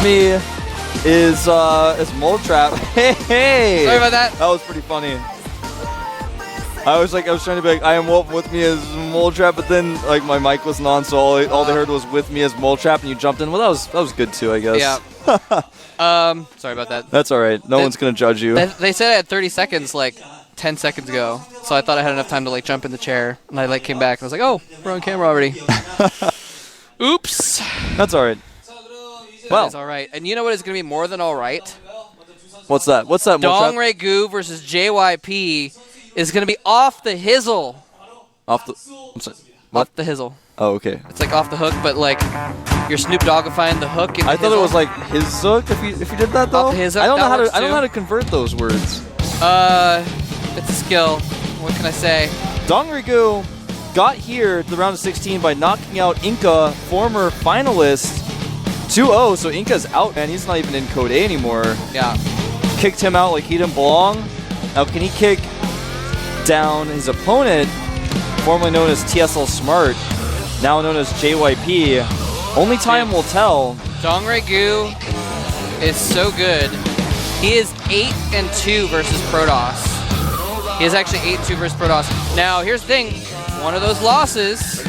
with me is Mold Trap. Hey! Sorry about that. That was pretty funny. I was trying to be like, I am Wolf, with me as Mold Trap, but then like my mic wasn't on, so all they heard was with me as Mold Trap, and you jumped in. Well, that was good too, I guess. Yeah. Sorry about that. That's all right. No one's gonna judge you. They said I had 30 seconds, like 10 seconds ago, so I thought I had enough time to like jump in the chair, and I like came back and I was like, oh, we're on camera already. Oops. That's all right. Well, that's all right. And you know what is gonna be more than all right? What's that? What's that? DongRaeGu versus JYP is gonna be off the hizzle. Off the. I'm sorry. What? Off the hizzle. Oh, okay. It's like off the hook, but like you're Snoop Doggifying the hook. In I thought it was like his hook. If you did that though, his hook, I don't know that how to convert those words. It's a skill. What can I say? DongRaeGu got here to the round of 16 by knocking out Inca, former finalist, 2-0. So Inca's out, man. He's not even in Code A anymore. Yeah. Kicked him out like he didn't belong. Now can he kick down his opponent, formerly known as TSL Smart, now known as JYP? Only time will tell. DongRaeGu is so good. He is 8-2 versus Protoss. He is actually 8-2 versus Protoss. Now, here's the thing. One of those losses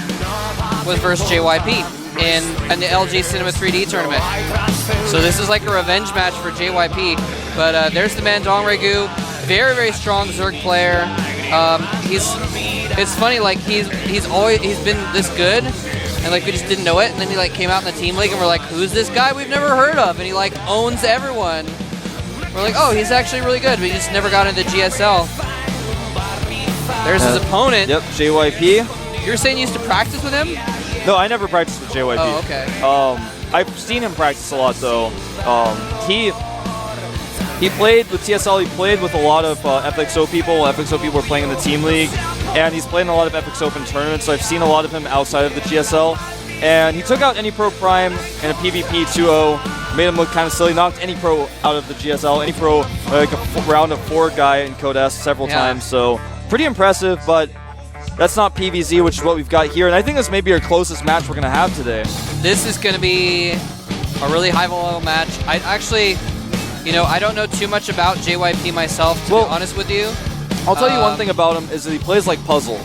was versus JYP in the LG Cinema 3D tournament. So this is like a revenge match for JYP. But there's the man, DongRaeGu. Very, very strong Zerg player. It's funny, like he's been this good, and like we just didn't know it. And then he like came out in the team league, and we're like, who's this guy we've never heard of? And he like owns everyone. We're like, oh, he's actually really good, but he just never got into GSL. There's his opponent. Yep, JYP. You were saying you used to practice with him? No, I never practiced with JYP. Oh, okay. I've seen him practice a lot though. He played with TSL. He played with a lot of FXO people. FXO people were playing in the team league, and he's played in a lot of FX Open tournaments. So I've seen a lot of him outside of the GSL. And he took out any pro prime in a PvP 2-0, made him look kind of silly. Knocked any pro out of the GSL. Any pro like a round of 4 guy in Code S several times. So pretty impressive, but that's not PvZ, which is what we've got here. And I think this may be our closest match we're going to have today. This is going to be a really high-level match. I actually, you know, I don't know too much about JYP myself, to be honest with you. I'll tell you one thing about him is that he plays like Puzzle.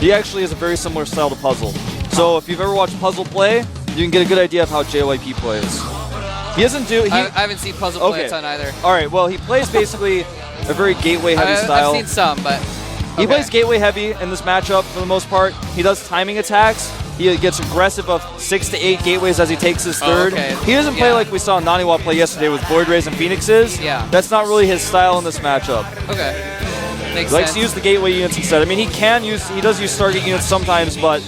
He actually has a very similar style to Puzzle. So if you've ever watched Puzzle play, you can get a good idea of how JYP plays. He doesn't do... I haven't seen Puzzle play a ton either. All right, well, he plays basically a very gateway-heavy style. I've seen some, but... He plays gateway heavy in this matchup for the most part. He does timing attacks. He gets aggressive of 6 to 8 gateways as he takes his third. He doesn't play like we saw Naniwa play yesterday with Void Rays and Phoenixes. Yeah. That's not really his style in this matchup. Okay. Makes he likes to use the gateway units instead. I mean, he does use Stargate units sometimes, but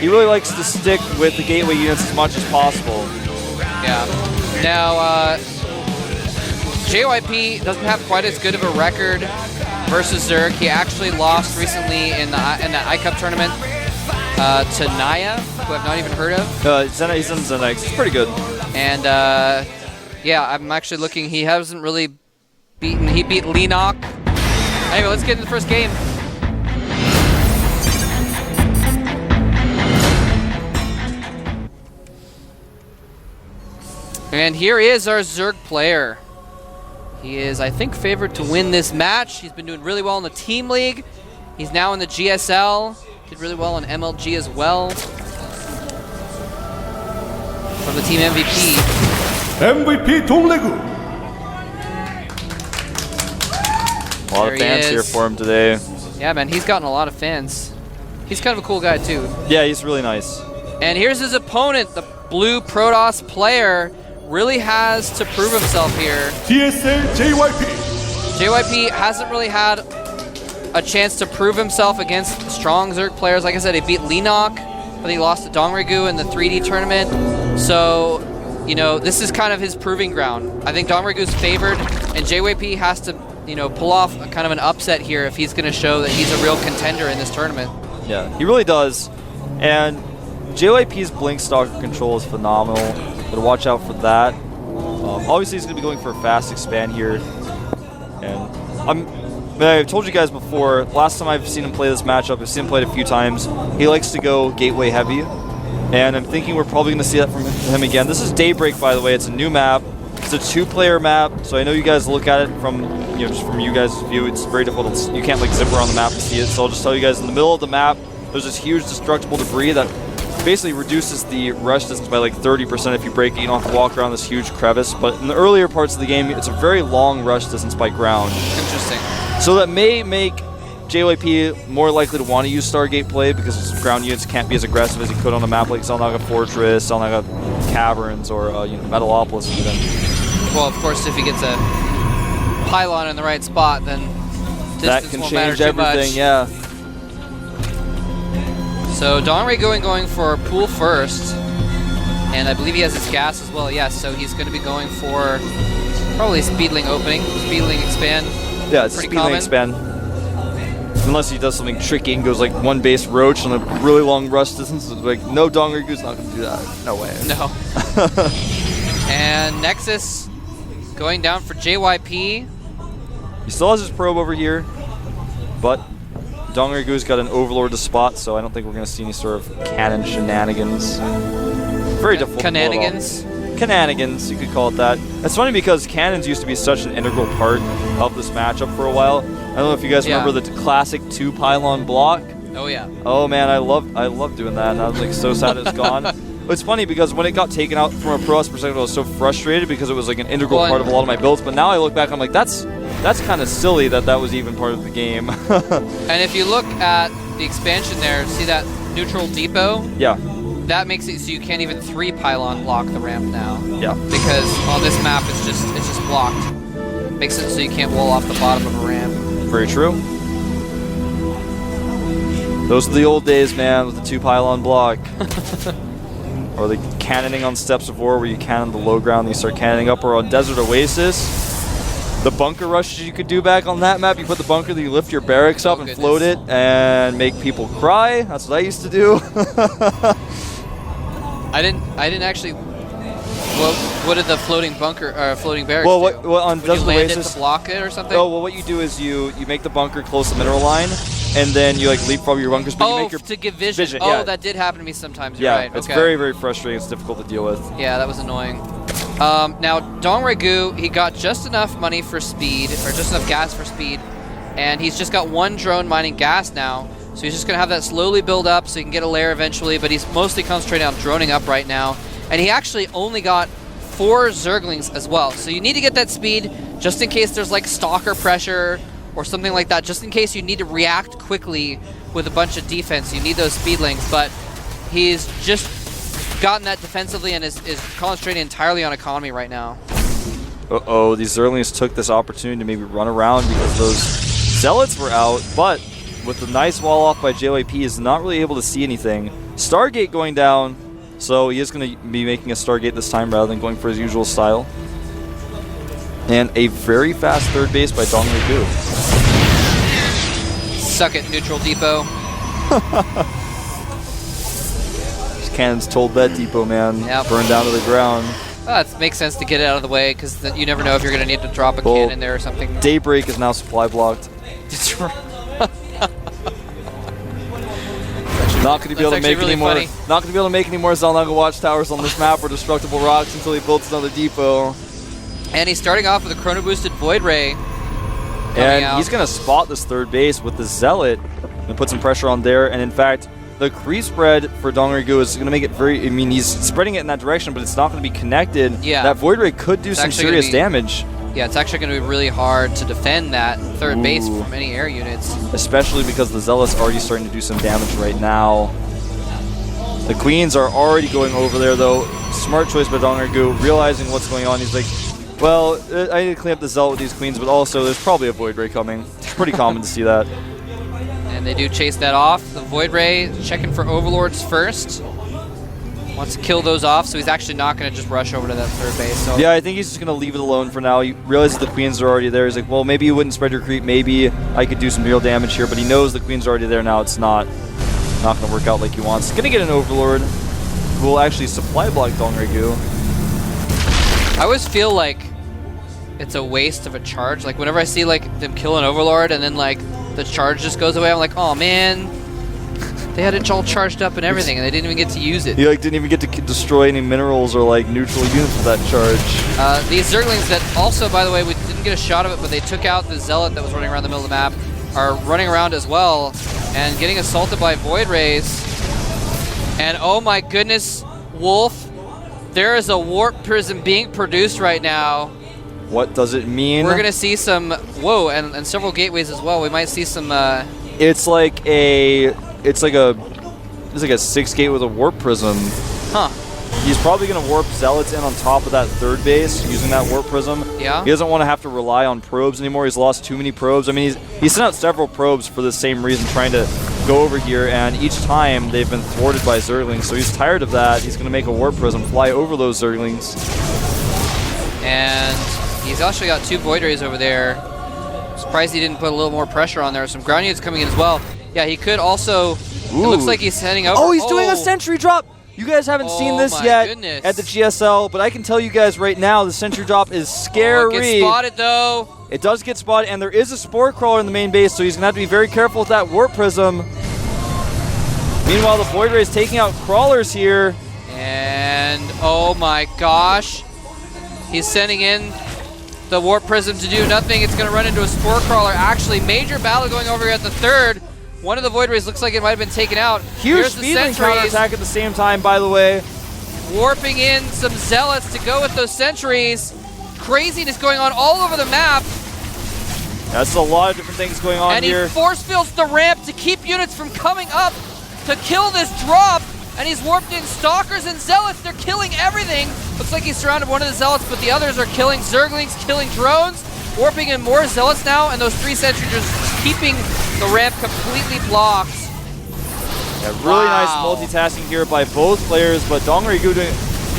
he really likes to stick with the gateway units as much as possible. Yeah. Now, JYP doesn't have quite as good of a record versus Zerg. He actually lost recently in the iCup tournament to Naya, who I've not even heard of. He's in Zenex. He's pretty good. And yeah, I'm actually looking. He hasn't really beaten. He beat Lenok. Anyway, let's get into the first game. And here is our Zerg player. He is, I think, favored to win this match. He's been doing really well in the Team League. He's now in the GSL. Did really well in MLG as well. From the team MVP. MVP DongRaeGu. A lot of fans here for him today. Yeah, man, he's gotten a lot of fans. He's kind of a cool guy, too. Yeah, he's really nice. And here's his opponent, the blue Protoss player. Really has to prove himself here. GSL JYP. JYP hasn't really had a chance to prove himself against strong Zerg players. Like I said, he beat Lenok, but he lost to DongRaeGu in the 3D tournament. So, you know, this is kind of his proving ground. I think DongRaeGu's favored, and JYP has to, you know, pull off a kind of an upset here if he's going to show that he's a real contender in this tournament. Yeah, he really does. And JYP's Blink Stalker control is phenomenal. But watch out for that. Obviously, he's going to be going for a fast expand here. And I've told you guys before, last time I've seen him play this matchup, I've seen him play it a few times. He likes to go gateway heavy. And I'm thinking we're probably going to see that from him again. This is Daybreak, by the way. It's a new map. It's a 2-player map, so I know you guys look at it from, just from you guys' view. It's very difficult. You can't like zip around the map to see it. So I'll just tell you guys, in the middle of the map, there's this huge destructible debris that basically reduces the rush distance by like 30% if you break it. You don't have to walk around this huge crevice. But in the earlier parts of the game, it's a very long rush distance by ground. Interesting. So that may make JYP more likely to want to use Stargate play because his ground units can't be as aggressive as he could on a map like Xel'Naga Fortress, Xel'Naga Caverns, or Metalopolis even. Well, of course, if he gets a pylon in the right spot, then that distance can won't matter change too everything, much. yeah. So DongRaeGu going for pool first, and I believe he has his gas as well. Yes, so he's going to be going for probably Speedling opening, Speedling expand. Yeah, it's pretty Speedling common. expand. Unless he does something tricky and goes like one base Roach on a really long rush distance. Like, no, DongRaeGu's not going to do that. No way. No. And Nexus going down for JYP. He still has his probe over here, but DongRaeGu's got an Overlord to spot, so I don't think we're going to see any sort of cannon shenanigans. Very difficult. Cananigans? Cananigans, you could call it that. It's funny because cannons used to be such an integral part of this matchup for a while. I don't know if you guys remember the classic 2-pylon block. Oh yeah. Oh man, I love doing that, and I was like so sad it's gone. But it's funny because when it got taken out from a Pro perspective, I was so frustrated because it was like an integral part of a lot of my builds. But now I look back, I'm like, that's kind of silly that was even part of the game. And if you look at the expansion there, see that neutral depot? Yeah. That makes it so you can't even 3-pylon block the ramp now. Yeah. Because on this map it's just blocked. Makes it so you can't wall off the bottom of a ramp. Very true. Those are the old days, man, with the 2-pylon block. Or the cannoning on Steps of War, where you cannon the low ground and you start cannoning up, or on Desert Oasis. The bunker rushes you could do back on that map. You put the bunker, then you lift your barracks up and float it and make people cry. That's what I used to do. I didn't actually. What did the floating bunker or floating barracks do? Well, on Desert you land Oasis, it to block it or something? Oh, well, what you do is you make the bunker close to the mineral line, and then you like leapfrog your bunkers. But you make your to give vision. yeah. Oh, that did happen to me sometimes. You're yeah, right. it's okay. very, very frustrating. It's difficult to deal with. Yeah, that was annoying. Now DongRaeGu, he got just enough money for speed, or just enough gas for speed, and he's just got one drone mining gas now. So he's just gonna have that slowly build up so he can get a lair eventually. But he's mostly concentrating on droning up right now, and he actually only got 4 Zerglings as well. So you need to get that speed just in case there's like stalker pressure or something like that. Just in case you need to react quickly with a bunch of defense, you need those speedlings. But he's just gotten that defensively and is concentrating entirely on economy right now. Uh-oh, these Zerglings took this opportunity to maybe run around because those Zealots were out, but with the nice wall off by JYP, he's not really able to see anything. Stargate going down, so he is going to be making a Stargate this time rather than going for his usual style. And a very fast third base by DongRaeGu. Suck it, neutral depot. These cannons told that depot, man. Yep. Burned down to the ground. It makes sense to get it out of the way because you never know if you're going to need to drop a cannon there or something. Daybreak is now supply blocked. Not going to be able to make any more. Not going to be able to make any more Xel'Naga watchtowers on this map or destructible rocks until he builds another depot. And he's starting off with a chrono boosted Void Ray. And he's going to spot this third base with the Zealot and put some pressure on there. And in fact, the creep spread for DongRaeGu is going to make it very. I mean, he's spreading it in that direction, but it's not going to be connected. Yeah. That Void Ray could do some serious damage. Yeah, it's actually going to be really hard to defend that third base from any air units. Especially because the Zealot's already starting to do some damage right now. The Queens are already going over there, though. Smart choice by DongRaeGu, realizing what's going on. He's like, well, I need to clean up the Zealot with these Queens, but also there's probably a Void Ray coming. It's pretty common to see that. And they do chase that off. The Void Ray checking for Overlords first. Wants to kill those off, so he's actually not going to just rush over to that third base. So. Yeah, I think he's just going to leave it alone for now. He realizes the Queens are already there. He's like, well, maybe you wouldn't spread your creep. Maybe I could do some real damage here, but he knows the Queens are already there now. It's not going to work out like he wants. He's going to get an Overlord who will actually supply block DongRaeGu. I always feel like it's a waste of a charge. Like, whenever I see like them kill an Overlord and then like the charge just goes away, I'm like, oh man. They had it all charged up and everything, and they didn't even get to use it. He like didn't even get to destroy any minerals or like neutral units with that charge. These Zerglings that also, by the way, we didn't get a shot of it, but they took out the Zealot that was running around the middle of the map, are running around as well and getting assaulted by Void Rays. And oh my goodness, Wolf, there is a Warp Prism being produced right now. What does it mean? We're gonna see some, whoa, and several gateways as well. We might see some. It's like a 6 gate with a Warp Prism. Huh. He's probably going to warp Zealots in on top of that third base using that Warp Prism. Yeah. He doesn't want to have to rely on probes anymore. He's lost too many probes. I mean, he's sent out several probes for the same reason, trying to go over here, and each time they've been thwarted by Zerglings, so he's tired of that. He's going to make a Warp Prism fly over those Zerglings. And he's actually got 2 Void Rays over there. Surprised he didn't put a little more pressure on there. Some ground units coming in as well. Yeah, he could also. Ooh. It looks like he's heading over. Oh, he's doing a sentry drop. You guys haven't seen this yet at the GSL, but I can tell you guys right now, the sentry drop is scary. Oh, it gets spotted though. It does get spotted, and there is a Spore Crawler in the main base, so he's going to have to be very careful with that Warp Prism. Meanwhile, the Void Ray is taking out Crawlers here. And oh my gosh. He's sending in the Warp Prism to do nothing. It's going to run into a Spore Crawler. Actually, major battle going over here at the third. One of the Void Rays looks like it might have been taken out. Huge speeding counterattack at the same time, by the way. Warping in some Zealots to go with those sentries. Craziness going on all over the map. That's a lot of different things going on here. And he force fields the ramp to keep units from coming up to kill this drop. And he's warped in Stalkers and Zealots. They're killing everything. Looks like he's surrounded one of the Zealots, but the others are killing Zerglings, killing drones. Warping in more Zealots now, and those 3 sentries just keeping the ramp completely blocked. Yeah, really nice multitasking here by both players, but DongRaeGu doing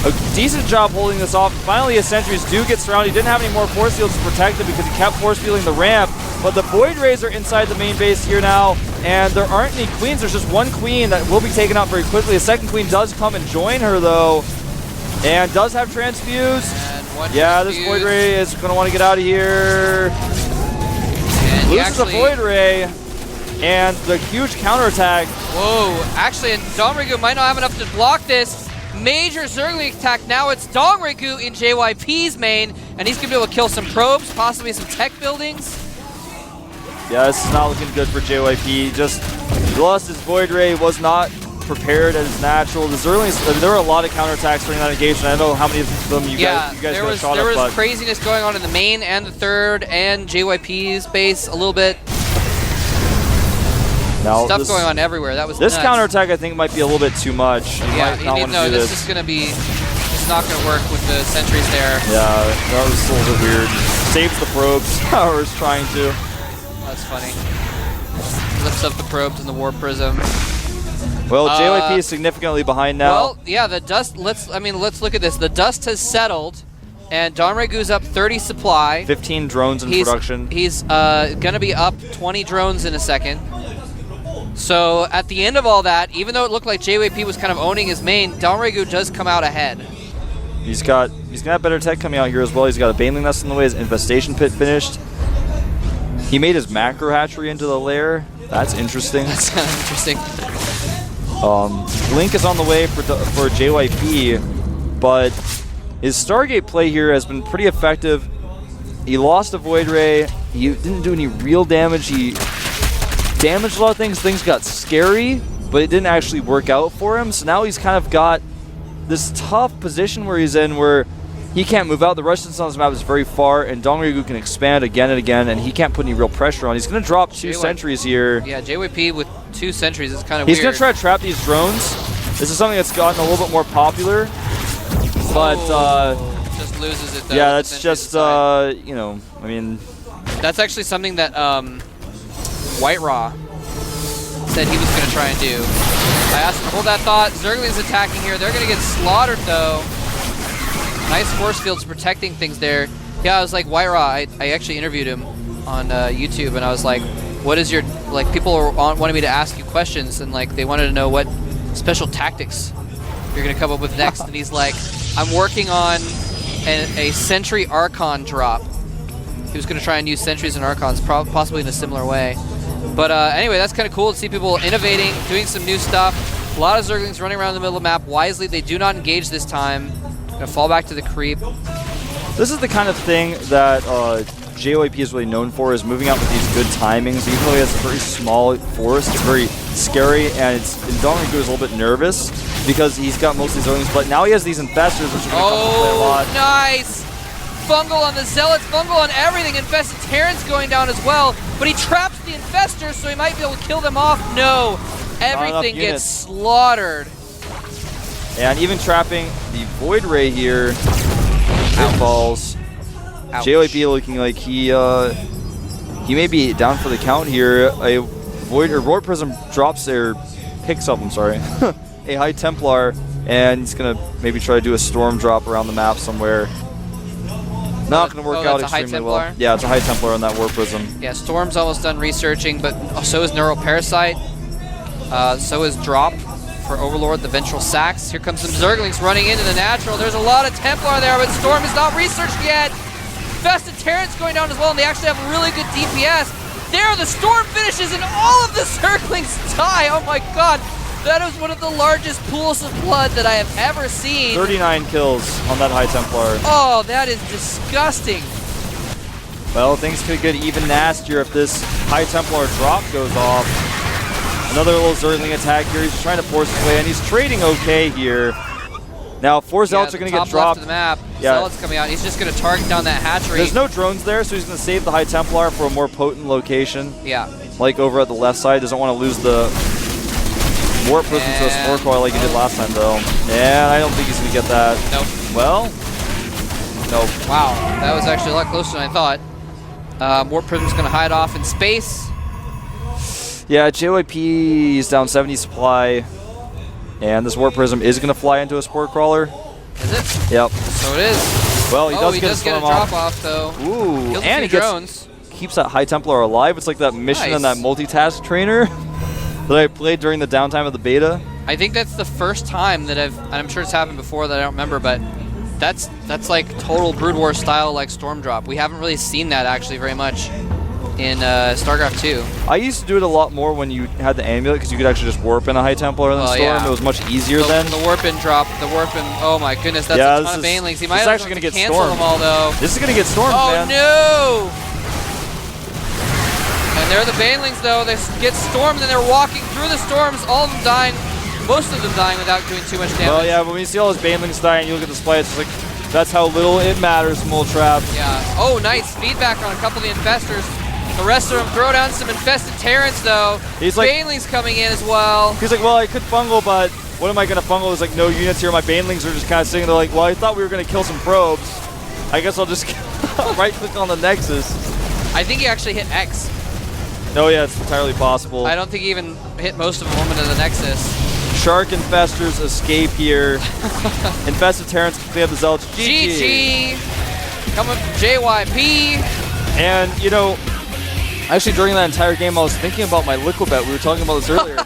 a decent job holding this off. Finally, his sentries do get surrounded. He didn't have any more force fields to protect him because he kept force fielding the ramp, but the Void Rays are inside the main base here now, and there aren't any queens. There's just one queen that will be taken out very quickly. A second queen does come and join her, though, and does have transfuse. Yeah, this Void Ray is going to want to get out of here. And loses the Void Ray, and the huge counterattack. Whoa, actually, and DongRaeGu might not have enough to block this. Major Zergling attack. Now it's DongRaeGu in JYP's main, and he's going to be able to kill some probes, possibly some tech buildings. Yeah, this is not looking good for JYP. Just lost his Void Ray, was not prepared as natural. The Zerglings, there were a lot of counterattacks during that engagement. I don't know how many of them you guys there got was, shot there up, was craziness going on in the main and the third and JYP's base a little bit. Now Stuff going on everywhere. That was this nuts. counterattack. I think might be a little bit too much. Yeah, this is going to be. It's not going to work with the sentries there. Yeah, that was a little bit weird. Saves the probes. I was trying to. That's funny. Lifts up the probes and the Warp Prism. Well, JYP is significantly behind now. Well, yeah, the dust. Let's look at this. The dust has settled, and DongRaeGu's up 30 supply. 15 drones in production. He's going to be up 20 drones in a second. So at the end of all that, even though it looked like JYP was kind of owning his main, DongRaeGu does come out ahead. He's gonna have better tech coming out here as well. He's got a Baneling Nest in the way. His Infestation Pit finished. He made his macro hatchery into the lair. That's interesting. That's kind of interesting. Blink is on the way for JYP, but his Stargate play here has been pretty effective. He lost a Void Ray. He didn't do any real damage. He damaged a lot of things. Things got scary, but it didn't actually work out for him. So now he's kind of got this tough position where he's in, where he can't move out. The rush distance on this map is very far, and DongRaeGu can expand again and again, and he can't put any real pressure on. He's going to drop 2 sentries here. Yeah, JYP with 2 sentries is kind of weird. He's going to try to trap these drones. This is something that's gotten a little bit more popular, but just loses it though. Yeah, that's just you know, I mean, that's actually something that White Raw said he was going to try and do. I asked him to hold that thought. Zergling's attacking here. They're going to get slaughtered though. Nice force fields protecting things there. Yeah, I was like, White Raw, I actually interviewed him on YouTube, and I was like, what is your, like, people wanted me to ask you questions, and like they wanted to know what special tactics you're going to come up with next. And he's like, I'm working on a Sentry Archon drop. He was going to try and use Sentries and Archons possibly in a similar way. But anyway, that's kind of cool to see people innovating, doing some new stuff. A lot of Zerglings running around the middle of the map. Wisely, they do not engage this time. Gonna fall back to the creep. This is the kind of thing that JYP is really known for, is moving out with these good timings. Even though he has a very small forest, it's very scary, and DongRaeGu is a little bit nervous because he's got most of these Zerglings, but now he has these Infestors, which are going to come to play a lot. Nice! Fungal on the Zealots, Fungal on everything. Infested Terrans going down as well, but he traps the Infestors, so he might be able to kill them off. No, everything gets slaughtered. And even trapping the Void Ray here, it falls. JYP looking like he may be down for the count here. A Void Prism drops there, picks up. I'm sorry, a High Templar, and he's gonna maybe try to do a Storm drop around the map somewhere. Not going to work out extremely well. Yeah, it's a High Templar on that War Prism. Yeah, Storm's almost done researching, but so is Neural Parasite. So is Drop for Overlord, the Ventral Sax. Here comes some Zerglings running into the natural. There's a lot of Templar there, but Storm is not researched yet. Infested Terrans going down as well, and they actually have really good DPS. There, the Storm finishes, and all of the Zerglings die. Oh my god. That is one of the largest pools of blood that I have ever seen. 39 kills on that High Templar. Oh, that is disgusting. Well, things could get even nastier if this High Templar drop goes off. Another little Zergling attack here. He's trying to force his way, and he's trading okay here. Now, 4 Zealots are going to get dropped. Left of the map. Zealots coming out. He's just going to target down that hatchery. There's no drones there, so he's going to save the High Templar for a more potent location. Yeah. Like over at the left side. Doesn't want to lose the Warp Prism to a Spore Coil like he did last time, though. Yeah, I don't think he's going to get that. Nope. Well, nope. Wow, that was actually a lot closer than I thought. Warp Prism's going to hide off in space. Yeah, JYP is down 70 supply, and this Warp Prism is going to fly into a Spore Crawler. Is it? Yep. So it is. Well, he does get a drop off, though. Ooh, and he keeps that High Templar alive. It's like that mission in that multitask trainer that I played during the downtime of the beta. I think that's the first time that and I'm sure it's happened before that I don't remember, but that's like total Brood War style like Storm drop. We haven't really seen that actually very much in StarCraft 2. I used to do it a lot more when you had the amulet because you could actually just warp in a High Templar and then Storm. Yeah. It was much easier then. The warp in drop, oh my goodness, that's a ton of Banelings. He might actually going to get cancel them all though. This is going to get Stormed, man. Oh no! And there are the Banelings, though. They get stormed, and they're walking through the storms, all of them dying, most of them dying without doing too much damage. Well, yeah, but when you see all those Banelings die and you look at the display, it's just like, that's how little it matters, Mole Trap. Yeah. Oh, nice feedback on a couple of the Infestors. The rest of them throw down some Infested Terrans, though. He's like, Banelings coming in as well. He's like, well, I could fungal, but what am I going to fungal? There's like no units here. My Banelings are just kind of sitting there like, well, I thought we were going to kill some probes. I guess I'll just right-click on the Nexus. I think he actually hit X. Oh yeah, it's entirely possible. I don't think he even hit most of them into the Nexus. Shark Infestors escape here. Infested Terrans clean up the Zealots. GG! Coming from JYP. And, you know, actually during that entire game I was thinking about my Liquid Bet. We were talking about this earlier.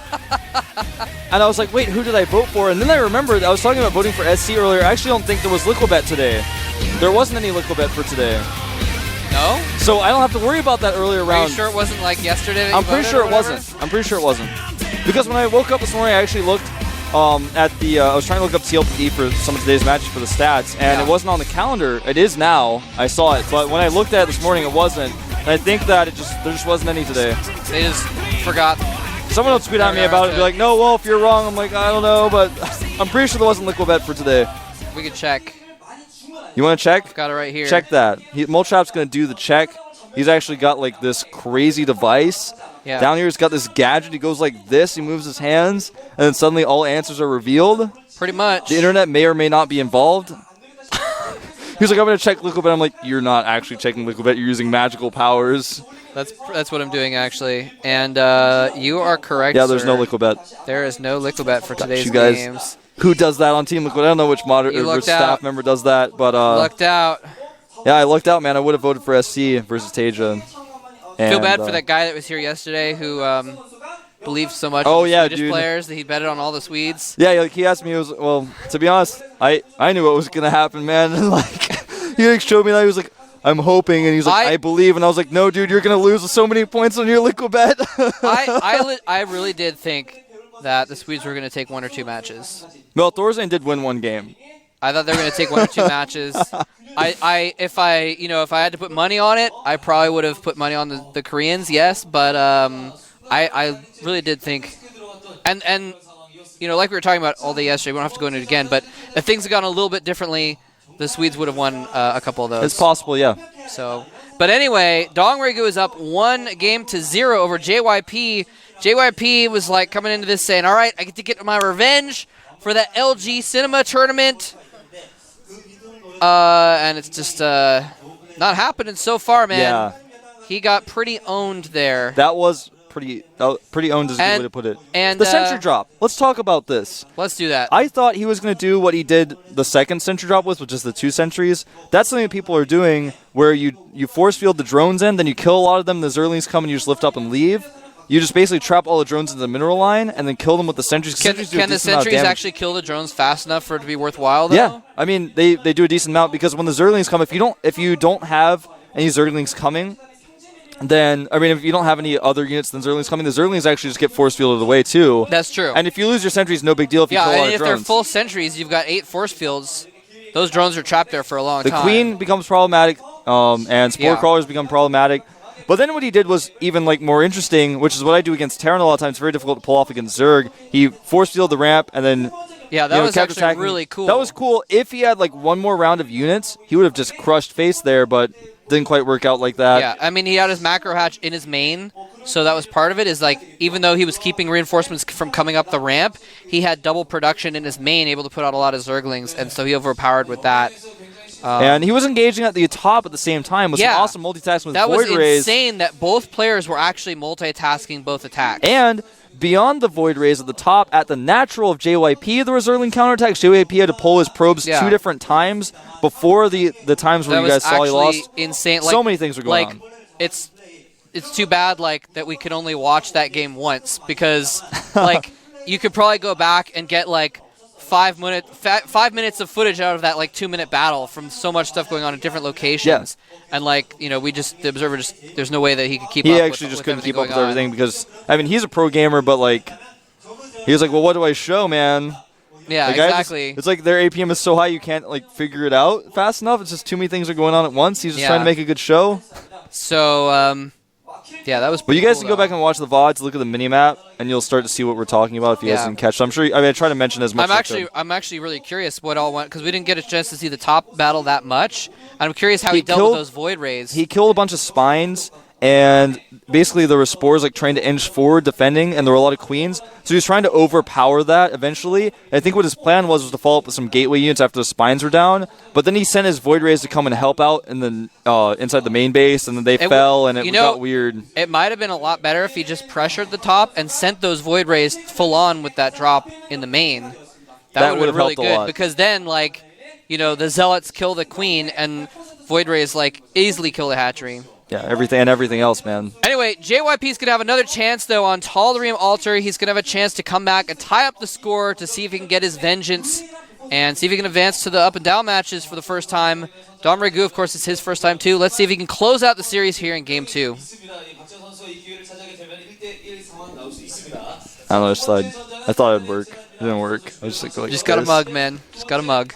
And I was like, wait, who did I vote for? And then I remembered I was talking about voting for SC earlier. I actually don't think there was Liquid Bet today. There wasn't any Liquid Bet for today. No? So I don't have to worry about that earlier round. Are you sure it wasn't like yesterday? I'm pretty sure it wasn't. I'm pretty sure it wasn't. Because when I woke up this morning, I actually looked at the. I was trying to look up TLPD for some of today's matches for the stats, and it wasn't on the calendar. It is now. I saw it, but when I looked at it this morning, it wasn't. And I think that there just wasn't any today. They just forgot. Someone will tweet at me about it and be like, "No, Wolf, you're wrong." I'm like, I don't know, but I'm pretty sure there wasn't Liquid Bet for today. We could check. You want to check? Got it right here. Check that. Moletrap's going to do the check. He's actually got like this crazy device. Yeah. Down here he's got this gadget. He goes like this. He moves his hands. And then suddenly all answers are revealed. Pretty much. The internet may or may not be involved. He's like, I'm going to check Liquid Bet. I'm like, you're not actually checking Liquid Bet. You're using magical powers. That's what I'm doing, actually. And you are correct, Yeah, there's sir. no Liquid Bet. There is no Liquid Bet for today's guys. games. Who does that on Team Liquid? I don't know which staff member does that, but lucked out. Yeah, I lucked out, man. I would have voted for SC versus Tasia. Feel bad for that guy that was here yesterday who believed so much in the Swedish dude. players that he betted on all the Swedes. Yeah, like he asked me, well, to be honest, I knew what was gonna happen, man. And like he like showed me that he was like, I'm hoping, and he's like, I believe, and I was like, no, dude, you're gonna lose with so many points on your liquid bet. I really did think that the Swedes were gonna take 1 or 2 matches. Well, Thorzan did win 1 game. I thought they were gonna take 1 or 2 matches. If I had to put money on it, I probably would have put money on the Koreans, yes, but I really did think, and like we were talking about all day yesterday, we don't have to go into it again, but if things had gone a little bit differently, the Swedes would have won a couple of those. It's possible, yeah. So, but anyway, DongRaeGu is up 1-0 over JYP. JYP was like coming into this saying, all right, I get to get my revenge for that LG Cinema tournament. And it's just not happening so far, man. Yeah. He got pretty owned there. That was pretty owned is a good way to put it. And the sentry drop. Let's talk about this. Let's do that. I thought he was going to do what he did the second sentry drop with, which is the 2 sentries. That's something that people are doing where you force field the drones in, then you kill a lot of them, the Zerlings come and you just lift up and leave. You just basically trap all the drones in the mineral line and then kill them with the sentries. Can the sentries actually kill the drones fast enough for it to be worthwhile, though? Yeah. I mean, they do a decent amount because when the Zerlings come, if you don't have any Zerlings coming, then, I mean, if you don't have any other units than Zerlings coming, the Zerlings actually just get force fielded away, too. That's true. And if you lose your sentries, no big deal if you kill a lot of drones. Yeah, and if they're full sentries, you've got 8 force fields. Those drones are trapped there for a long time. The Queen becomes problematic, and Spore Crawlers become problematic. But then what he did was even more interesting, which is what I do against Terran a lot of times. It's very difficult to pull off against Zerg. He force fielded the ramp, and then that was actually really cool. That was cool. If he had one more round of units, he would have just crushed face there, but didn't quite work out like that. Yeah, I mean, he had his macro hatch in his main, so that was part of it, is even though he was keeping reinforcements from coming up the ramp, he had double production in his main, able to put out a lot of Zerglings, and so he overpowered with that. And he was engaging at the top at the same time with some awesome multitasking with Void Rays. That was insane that both players were actually multitasking both attacks. And beyond the Void Rays at the top, at the natural of JYP, there were Zerling counterattacks. JYP had to pull his probes 2 different times before the times where you guys saw he lost. Insane. So many things were going on. It's too bad that we could only watch that game once because you could probably go back and get 5 minutes of footage out of that 2-minute battle from so much stuff going on in different locations. Yeah. And the observer there's no way that he could keep up. He actually just couldn't keep up with everything because I mean he's a pro gamer, but he was like, well, what do I show, man? Yeah, exactly. It's their APM is so high you can't figure it out fast enough. It's just too many things are going on at once. He's just trying to make a good show. So yeah, that was But you guys can go back and watch the VODs, look at the mini-map, and you'll start to see what we're talking about if you guys didn't catch. So I'm sure, I try to mention as much I'm actually really curious what all went, because we didn't get a chance to see the top battle that much. I'm curious how he dealt with those Void Rays. He killed a bunch of Spines, and basically there were Spores trying to inch forward defending, and there were a lot of Queens. So he was trying to overpower that eventually. And I think what his plan was to follow up with some Gateway units after the Spines were down. But then he sent his Void Rays to come and help out in the inside the main base, and then they fell, and it got weird. It might have been a lot better if he just pressured the top and sent those Void Rays full on with that drop in the main. That would have been really good, because then, the Zealots kill the Queen, and Void Rays, easily kill the hatchery. Yeah, everything else, man. Anyway, JYP's going to have another chance, though, on Tal'Darim Altar. He's going to have a chance to come back and tie up the score to see if he can get his vengeance and see if he can advance to the up and down matches for the first time. DongRaeGu, of course, it's his first time, too. Let's see if he can close out the series here in Game 2. I don't know, I thought it'd work. It didn't work. I just got a mug, man. Just got a mug.